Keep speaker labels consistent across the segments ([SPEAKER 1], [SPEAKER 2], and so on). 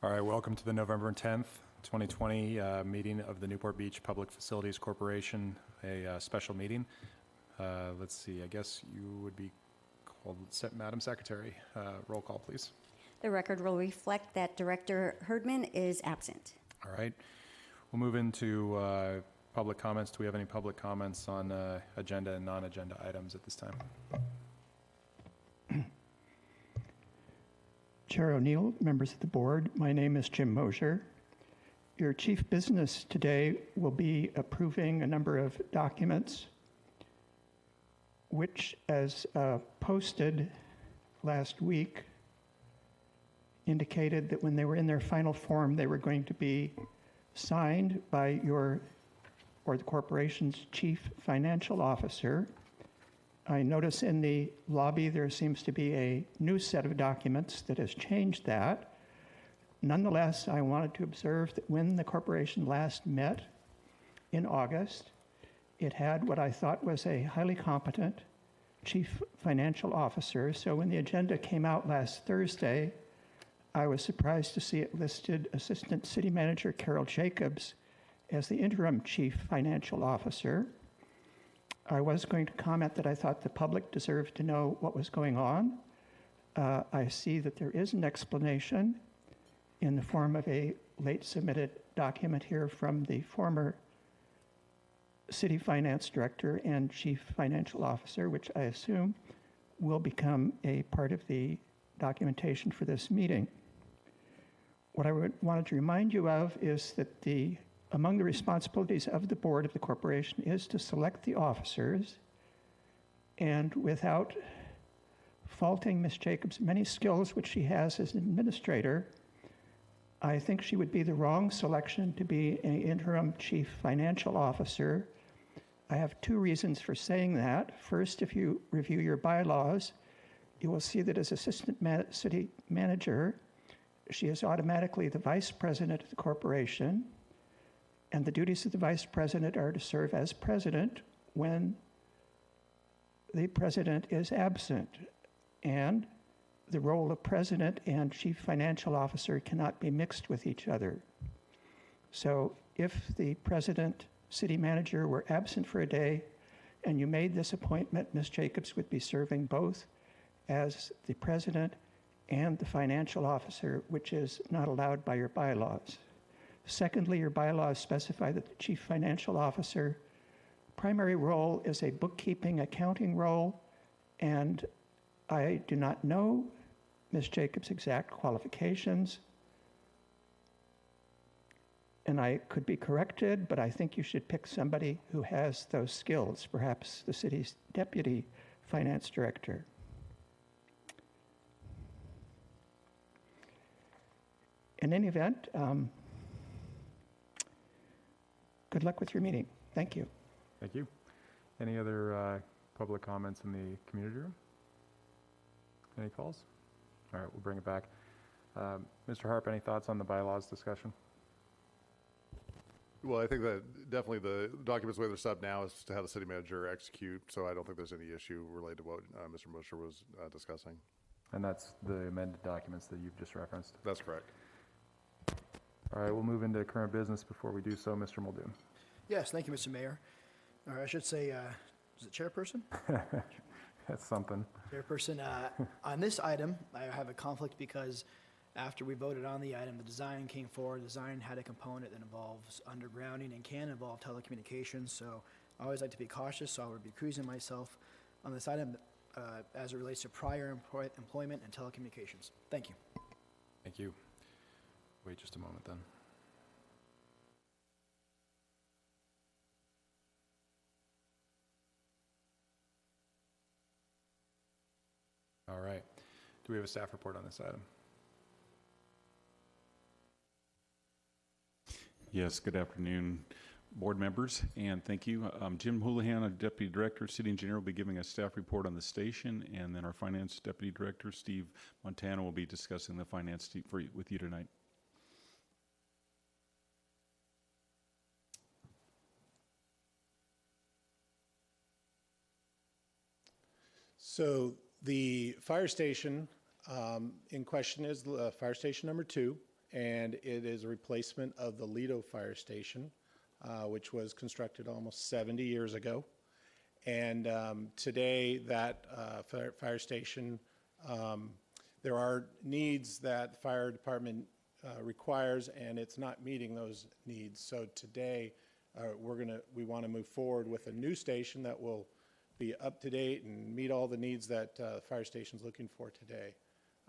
[SPEAKER 1] All right, welcome to the November 10th, 2020 meeting of the Newport Beach Public Facilities Corporation, a special meeting. Let's see, I guess you would be called Madam Secretary. Roll call, please.
[SPEAKER 2] The record will reflect that Director Herdman is absent.
[SPEAKER 1] All right, we'll move into public comments. Do we have any public comments on agenda and non-agenda items at this time?
[SPEAKER 3] Chair O'Neill, members of the board, my name is Jim Mosier. Your chief business today will be approving a number of documents which, as posted last week, indicated that when they were in their final form, they were going to be signed by your or the corporation's chief financial officer. I notice in the lobby there seems to be a new set of documents that has changed that. Nonetheless, I wanted to observe that when the corporation last met in August, it had what I thought was a highly competent chief financial officer. So when the agenda came out last Thursday, I was surprised to see it listed Assistant City Manager Carol Jacobs as the interim chief financial officer. I was going to comment that I thought the public deserved to know what was going on. I see that there is an explanation in the form of a late submitted document here from the former City Finance Director and Chief Financial Officer, which I assume will become a part of the documentation for this meeting. What I wanted to remind you of is that among the responsibilities of the board of the corporation is to select the officers, and without faulting Ms. Jacobs' many skills which she has as an administrator, I think she would be the wrong selection to be an interim chief financial officer. I have two reasons for saying that. First, if you review your bylaws, you will see that as assistant city manager, she is automatically the vice president of the corporation, and the duties of the vice president are to serve as president when the president is absent. And the role of president and chief financial officer cannot be mixed with each other. So if the president, city manager were absent for a day and you made this appointment, Ms. Jacobs would be serving both as the president and the financial officer, which is not allowed by your bylaws. Secondly, your bylaws specify that the chief financial officer primary role is a bookkeeping accounting role, and I do not know Ms. Jacobs' exact qualifications, and I could be corrected, but I think you should pick somebody who has those skills, perhaps the city's deputy finance director. In any event, good luck with your meeting. Thank you.
[SPEAKER 1] Thank you. Any other public comments in the community room? Any calls? All right, we'll bring it back. Mr. Harp, any thoughts on the bylaws discussion?
[SPEAKER 4] Well, I think that definitely the documents the way they're set up now is to have the city manager execute, so I don't think there's any issue related to what Mr. Mosher was discussing.
[SPEAKER 1] And that's the amended documents that you've just referenced?
[SPEAKER 4] That's correct.
[SPEAKER 1] All right, we'll move into current business. Before we do so, Mr. Muldoon.
[SPEAKER 5] Yes, thank you, Mr. Mayor. Or I should say, is it chairperson?
[SPEAKER 1] That's something.
[SPEAKER 5] Chairperson, on this item, I have a conflict because after we voted on the item, the design came forward. The design had a component that involves undergrounding and can involve telecommunications, so I always like to be cautious, so I would be recusing myself on this item as it relates to prior employment and telecommunications. Thank you.
[SPEAKER 1] Thank you. Wait just a moment then. All right. Do we have a staff report on this item?
[SPEAKER 6] Yes, good afternoon, board members, and thank you. Jim Houlihan, our Deputy Director, City Engineer, will be giving a staff report on the station, and then our Finance Deputy Director, Steve Montana, will be discussing the finance with you tonight.
[SPEAKER 7] So the fire station in question is fire station number 2. and it is a replacement of the Lido Fire Station, which was constructed almost 70 years ago. And today, that fire station, there are needs that the fire department requires, and it's not meeting those needs. So today, we want to move forward with a new station that will be up to date and meet all the needs that the fire station's looking for today.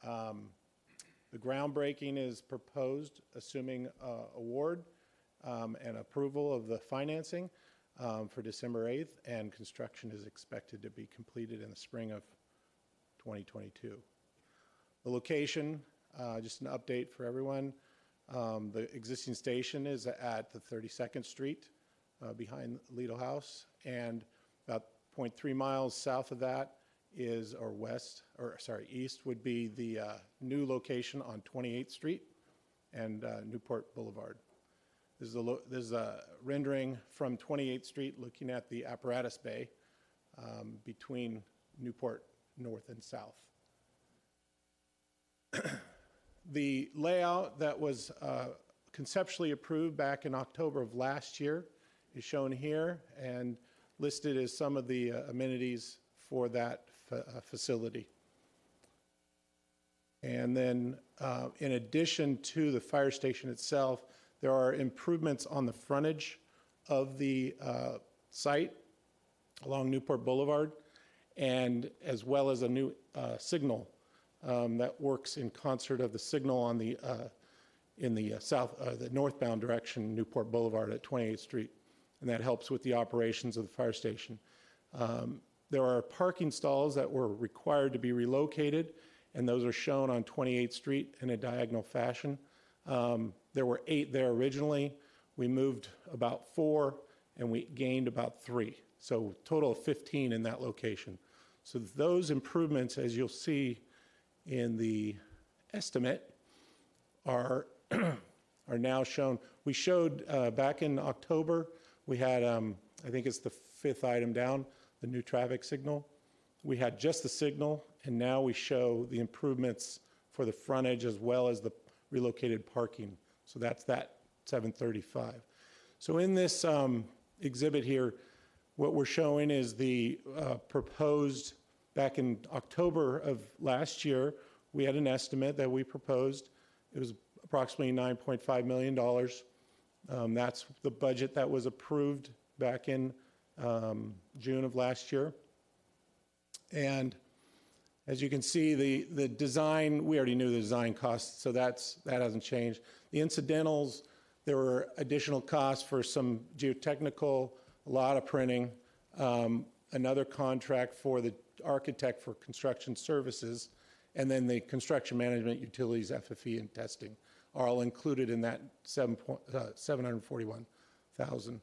[SPEAKER 7] The groundbreaking is proposed, assuming award and approval of the financing for December 8th, and construction is expected to be completed in the spring of 2022. The location, just an update for everyone. The existing station is at the 32nd Street behind Lido House, and about 0.3 miles south of that is, east would be the new location on 28th Street and Newport Boulevard. This is a rendering from 28th Street looking at the apparatus bay between Newport North and South. The layout that was conceptually approved back in October of last year is shown here and listed as some of the amenities for that facility. And then in addition to the fire station itself, there are improvements on the frontage of the site along Newport Boulevard, and as well as a new signal that works in concert of the signal on the in the the northbound direction, Newport Boulevard at 28th Street, and that helps with the operations of the fire station. There are parking stalls that were required to be relocated, and those are shown on 28th Street in a diagonal fashion. There were 8 there originally. We moved about 4, and we gained about 3. So total of 15 in that location. So those improvements, as you'll see in the estimate, are are now shown. We showed back in October, we had, I think it's the 5th item down, the new traffic signal. We had just the signal, and now we show the improvements for the frontage as well as the relocated parking. So that's that 735. So in this exhibit here, what we're showing is the proposed, back in October of last year, we had an estimate that we proposed. It was approximately $9.5 million. That's the budget that was approved back in June of last year. And as you can see, the design, we already knew the design costs, so that hasn't changed. The incidentals, there were additional costs for some geotechnical, a lot of printing, another contract for the architect for construction services, and then the construction management, utilities, FFE, and testing are all included in that $741,000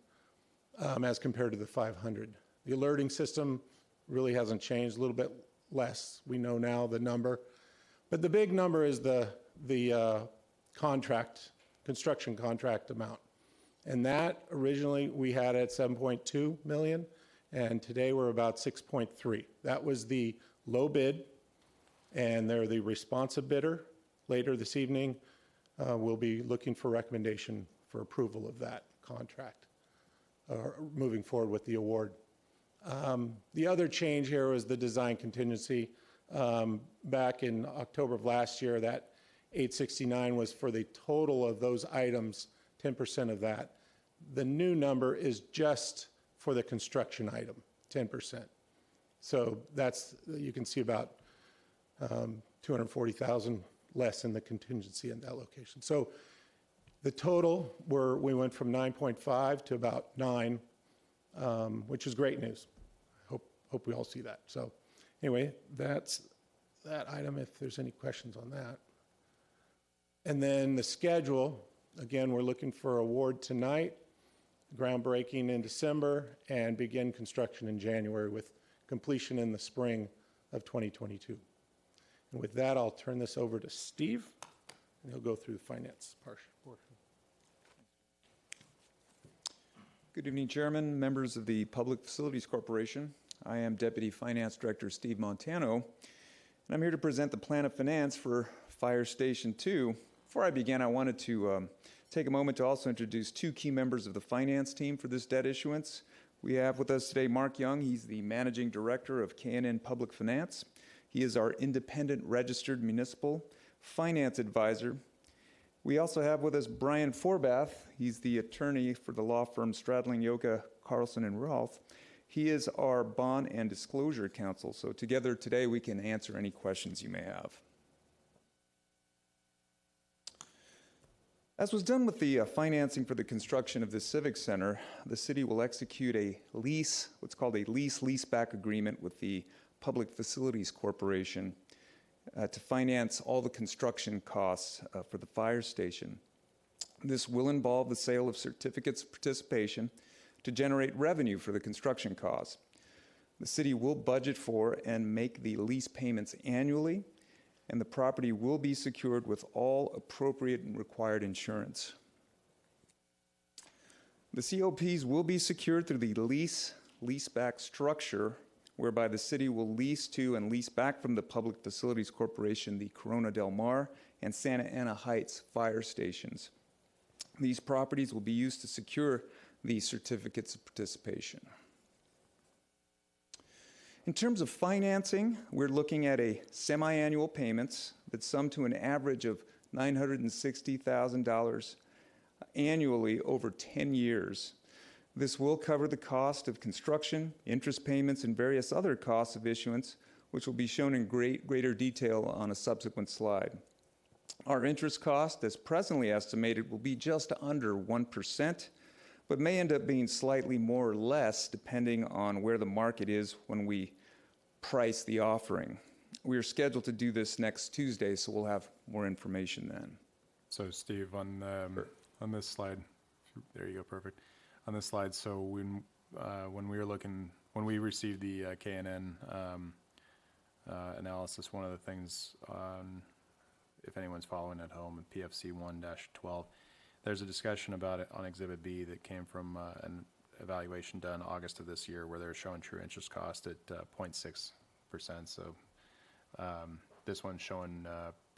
[SPEAKER 7] as compared to the $500,000. The alerting system really hasn't changed, a little bit less. We know now the number. But the big number is the contract, construction contract amount. And that originally we had at $7.2 million, and today we're about $6.3. That was the low bid, and they're the responsive bidder. Later this evening, we'll be looking for recommendation for approval of that contract, moving forward with the award. The other change here was the design contingency. Back in October of last year, that $869 was for the total of those items, 10% of that. The new number is just for the construction item, 10%. So that's, you can see about $240,000 less in the contingency in that location. So the total, we went from 9.5 to about 9, which is great news. Hope we all see that. So anyway, that's that item, if there's any questions on that. And then the schedule, again, we're looking for award tonight, groundbreaking in December, and begin construction in January with completion in the spring of 2022. And with that, I'll turn this over to Steve, and he'll go through the finance portion.
[SPEAKER 8] Good evening, Chairman, members of the Public Facilities Corporation. I am Deputy Finance Director Steve Montano, and I'm here to present the plan of finance for Fire Station 2. Before I begin, I wanted to take a moment to also introduce two key members of the finance team for this debt issuance. We have with us today Mark Young. He's the Managing Director of K&N Public Finance. He is our independent registered municipal finance advisor. We also have with us Brian Forbath. He's the attorney for the law firm Stradling, Yoka, Carlson, and Rolfe. He is our bond and disclosure counsel. So together today we can answer any questions you may have. As was done with the financing for the construction of the Civic Center, the city will execute a lease, what's called a lease-leaseback agreement with the Public Facilities Corporation to finance all the construction costs for the fire station. This will involve the sale of certificates of participation to generate revenue for the construction costs. The city will budget for and make the lease payments annually, and the property will be secured with all appropriate and required insurance. The COPs will be secured through the leaseback structure, whereby the city will lease to and lease back from the Public Facilities Corporation the Corona Del Mar and Santa Ana Heights fire stations. These properties will be used to secure the certificates of participation. In terms of financing, we're looking at a semi-annual payments that sum to an average of $960,000 annually over 10 years. This will cover the cost of construction, interest payments, and various other costs of issuance, which will be shown in greater detail on a subsequent slide. Our interest cost, as presently estimated, will be just under 1%, but may end up being slightly more or less depending on where the market is when we price the offering. We are scheduled to do this next Tuesday, so we'll have more information then.
[SPEAKER 1] So Steve, on this slide, there you go, perfect. On this slide, so when we received the K&N analysis, one of the things if anyone's following at home, PFC 1-12, there's a discussion about it on Exhibit B that came from an evaluation done August of this year where they're showing true interest cost at 0.6%. So this one's showing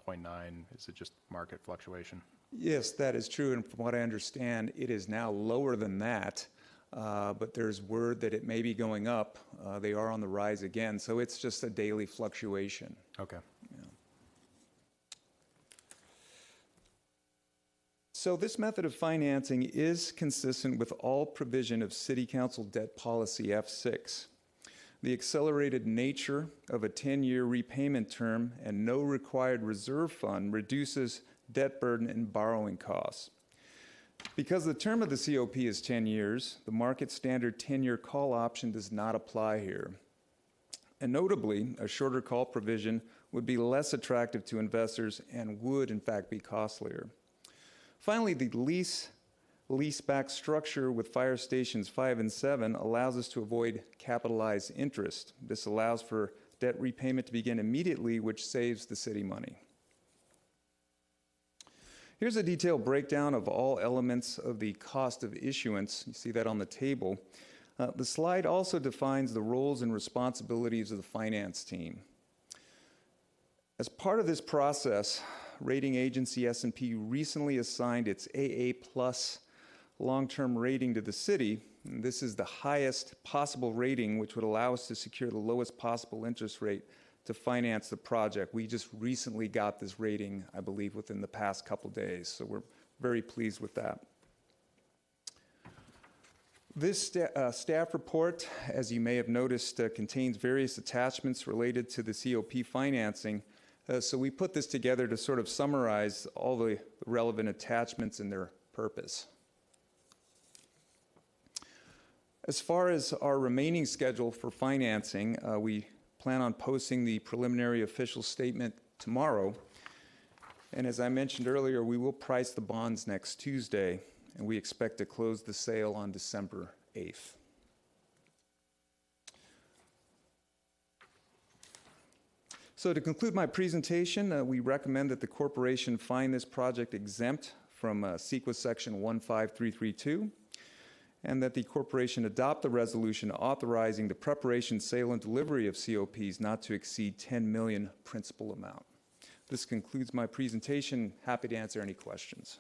[SPEAKER 1] 0.9. Is it just market fluctuation?
[SPEAKER 8] Yes, that is true, and from what I understand, it is now lower than that, but there's word that it may be going up. They are on the rise again, so it's just a daily fluctuation.
[SPEAKER 1] Okay.
[SPEAKER 8] Yeah. So this method of financing is consistent with all provision of City Council Debt Policy F6. The accelerated nature of a 10-year repayment term and no required reserve fund reduces debt burden and borrowing costs. Because the term of the COP is 10 years, the market standard 10-year call option does not apply here. And notably, a shorter call provision would be less attractive to investors and would, in fact, be costlier. Finally, the leaseback structure with fire stations 5 and 7 allows us to avoid capitalized interest. This allows for debt repayment to begin immediately, which saves the city money. Here's a detailed breakdown of all elements of the cost of issuance. You see that on the table. The slide also defines the roles and responsibilities of the finance team. As part of this process, rating agency S&P recently assigned its AA+ long-term rating to the city. And this is the highest possible rating, which would allow us to secure the lowest possible interest rate to finance the project. We just recently got this rating, I believe, within the past couple days, so we're very pleased with that. This staff report, as you may have noticed, contains various attachments related to the COP financing. So we put this together to sort of summarize all the relevant attachments and their purpose. As far as our remaining schedule for financing, we plan on posting the preliminary official statement tomorrow. And as I mentioned earlier, we will price the bonds next Tuesday, and we expect to close the sale on December 8th. So to conclude my presentation, we recommend that the corporation find this project exempt from CEQA Section 15332, and that the corporation adopt the resolution authorizing the preparation, sale, and delivery of COPs not to exceed $10 million principal amount. This concludes my presentation. Happy to answer any questions.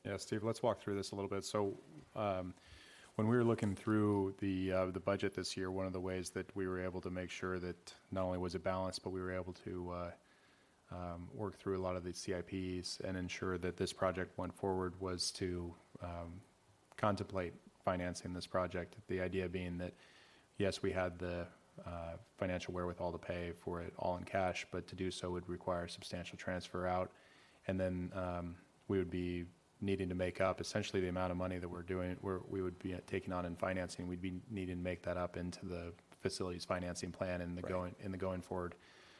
[SPEAKER 1] Yeah, Steve, let's walk through this a little bit. So when we were looking through the budget this year, one of the ways that we were able to make sure that not only was it balanced, but we were able to work through a lot of the CIPs and ensure that this project went forward was to contemplate financing this project. The idea being that, yes, we had the financial wherewithal to pay for it all in cash, but to do so would require substantial transfer out. And then we would be needing to make up essentially the amount of money that we would be taking on in financing. We'd be needing to make that up into the facilities financing plan in the going forward.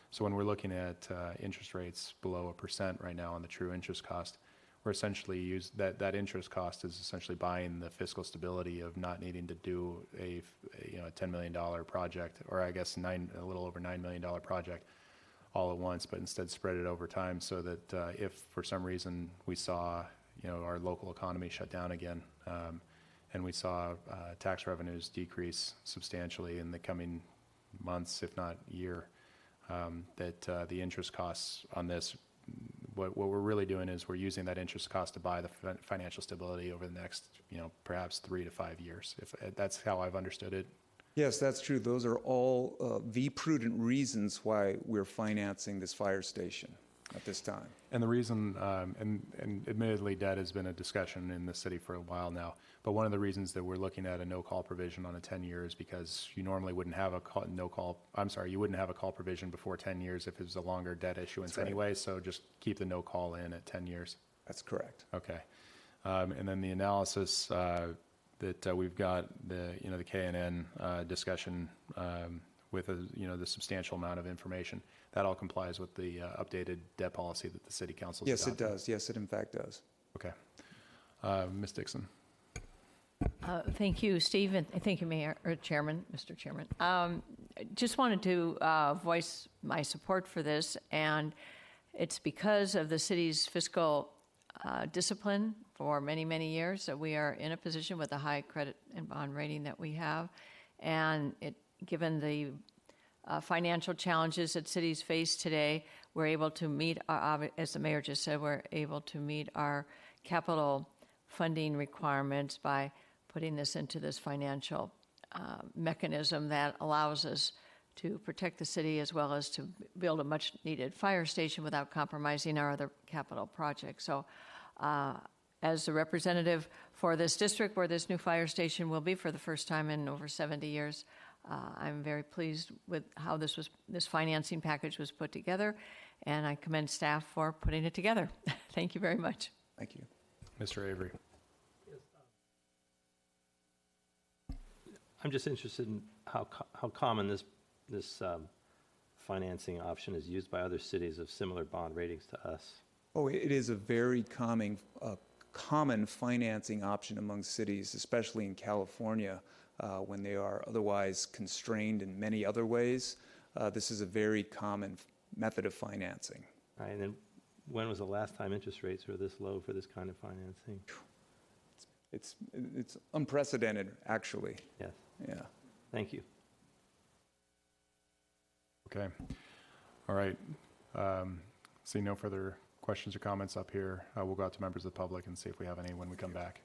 [SPEAKER 1] So when we're looking at interest rates below 1% right now on the true interest cost, we're essentially that interest cost is essentially buying the fiscal stability of not needing to do a $10 million project, or I guess a little over $9 million project all at once, but instead spread it over time, so that if for some reason we saw our local economy shut down again, and we saw tax revenues decrease substantially in the coming months, if not year, that the interest costs on this, what we're really doing is we're using that interest cost to buy the financial stability over the next, perhaps 3 to 5 years. If that's how I've understood it.
[SPEAKER 8] Yes, that's true. Those are all the prudent reasons why we're financing this fire station at this time.
[SPEAKER 1] And the reason, and admittedly, debt has been a discussion in the city for a while now, but one of the reasons that we're looking at a no-call provision on a 10-year is because you normally wouldn't have you wouldn't have a call provision before 10 years if it was a longer debt issuance anyway, so just keep the no-call in at 10 years.
[SPEAKER 8] That's correct.
[SPEAKER 1] Okay. And then the analysis that we've got, the K&N discussion with the substantial amount of information, that all complies with the updated debt policy that the city council.
[SPEAKER 8] Yes, it does. Yes, it in fact does.
[SPEAKER 1] Okay. Ms. Dixon.
[SPEAKER 9] Thank you, Steve, and thank you, Mr. Chairman. Just wanted to voice my support for this, and it's because of the city's fiscal discipline for many, many years that we are in a position with the high credit and bond rating that we have, and given the financial challenges that cities face today, we're able to meet, as the mayor just said, we're able to meet our capital funding requirements by putting this into this financial mechanism that allows us to protect the city as well as to build a much needed fire station without compromising our other capital projects. So as the representative for this district where this new fire station will be for the first time in over 70 years, I'm very pleased with how this financing package was put together, and I commend staff for putting it together. Thank you very much.
[SPEAKER 8] Thank you.
[SPEAKER 1] Mr. Avery.
[SPEAKER 10] I'm just interested in how common this financing option is used by other cities of similar bond ratings to us.
[SPEAKER 8] Oh, it is a very common financing option among cities, especially in California, when they are otherwise constrained in many other ways. This is a very common method of financing.
[SPEAKER 10] Right, and then when was the last time interest rates were this low for this kind of financing?
[SPEAKER 8] It's unprecedented, actually.
[SPEAKER 10] Yes.
[SPEAKER 8] Yeah.
[SPEAKER 10] Thank you.
[SPEAKER 1] Okay. All right. See no further questions or comments up here. We'll go out to members of the public and see if we have any when we come back.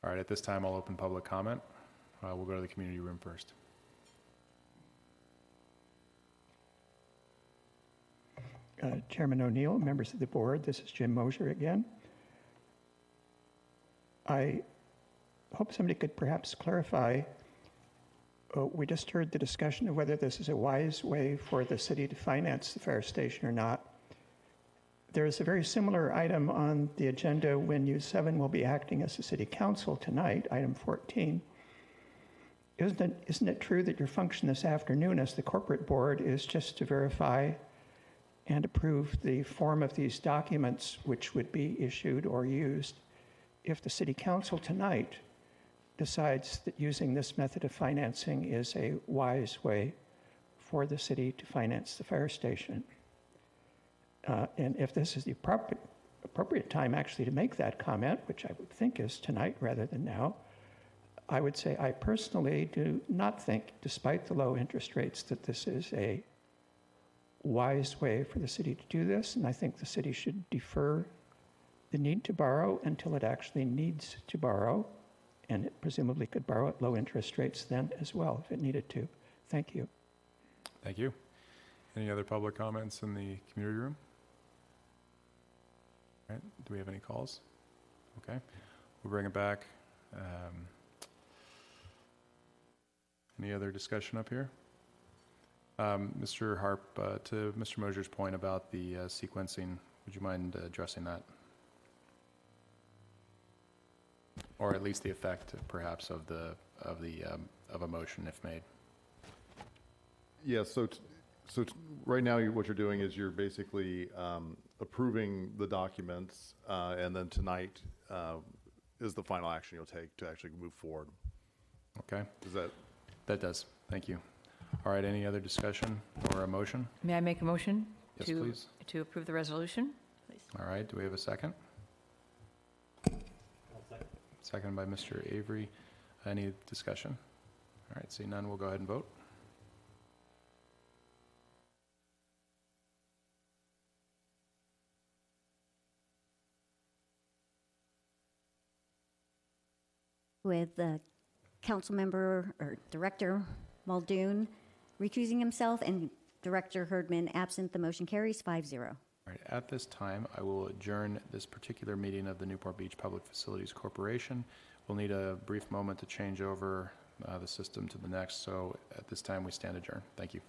[SPEAKER 1] All right. At this time, I'll open public comment. We'll go to the community room first.
[SPEAKER 3] Chairman O'Neill, members of the board, this is Jim Mosier again. I hope somebody could perhaps clarify. We just heard the discussion of whether this is a wise way for the city to finance the fire station or not. There is a very similar item on the agenda when U7 will be acting as the city council tonight, item 14. Isn't it true that your function this afternoon as the corporate board is just to verify and approve the form of these documents which would be issued or used if the city council tonight decides that using this method of financing is a wise way for the city to finance the fire station? And if this is the appropriate time actually to make that comment, which I would think is tonight rather than now, I would say I personally do not think, despite the low interest rates, that this is a wise way for the city to do this, and I think the city should defer the need to borrow until it actually needs to borrow, and it presumably could borrow at low interest rates then as well if it needed to. Thank you.
[SPEAKER 1] Thank you. Any other public comments in the community room? All right, do we have any calls? Okay, we'll bring it back. Any other discussion up here? Mr. Harp, to Mr. Mosier's point about the sequencing, would you mind addressing that? Or at least the effect, perhaps, of a motion if made.
[SPEAKER 4] Yeah, right now, what you're doing is you're basically approving the documents, and then tonight is the final action you'll take to actually move forward.
[SPEAKER 1] Okay,
[SPEAKER 4] Is that?
[SPEAKER 1] that does. Thank you. All right, any other discussion or a motion?
[SPEAKER 9] May I make a motion?
[SPEAKER 1] Yes,
[SPEAKER 9] to-
[SPEAKER 1] please.
[SPEAKER 9] To approve the resolution? Please.
[SPEAKER 1] All right, do we have a second? Second by Mr. Avery. Any discussion? All right, seeing none, we'll go ahead and vote.
[SPEAKER 2] With council member or Director Muldoon recusing himself and Director Herdman absent, the motion carries 5-0.
[SPEAKER 1] All right, at this time, I will adjourn this particular meeting of the Newport Beach Public Facilities Corporation. We'll need a brief moment to change over the system to the next, so at this time, we stand adjourned. Thank you.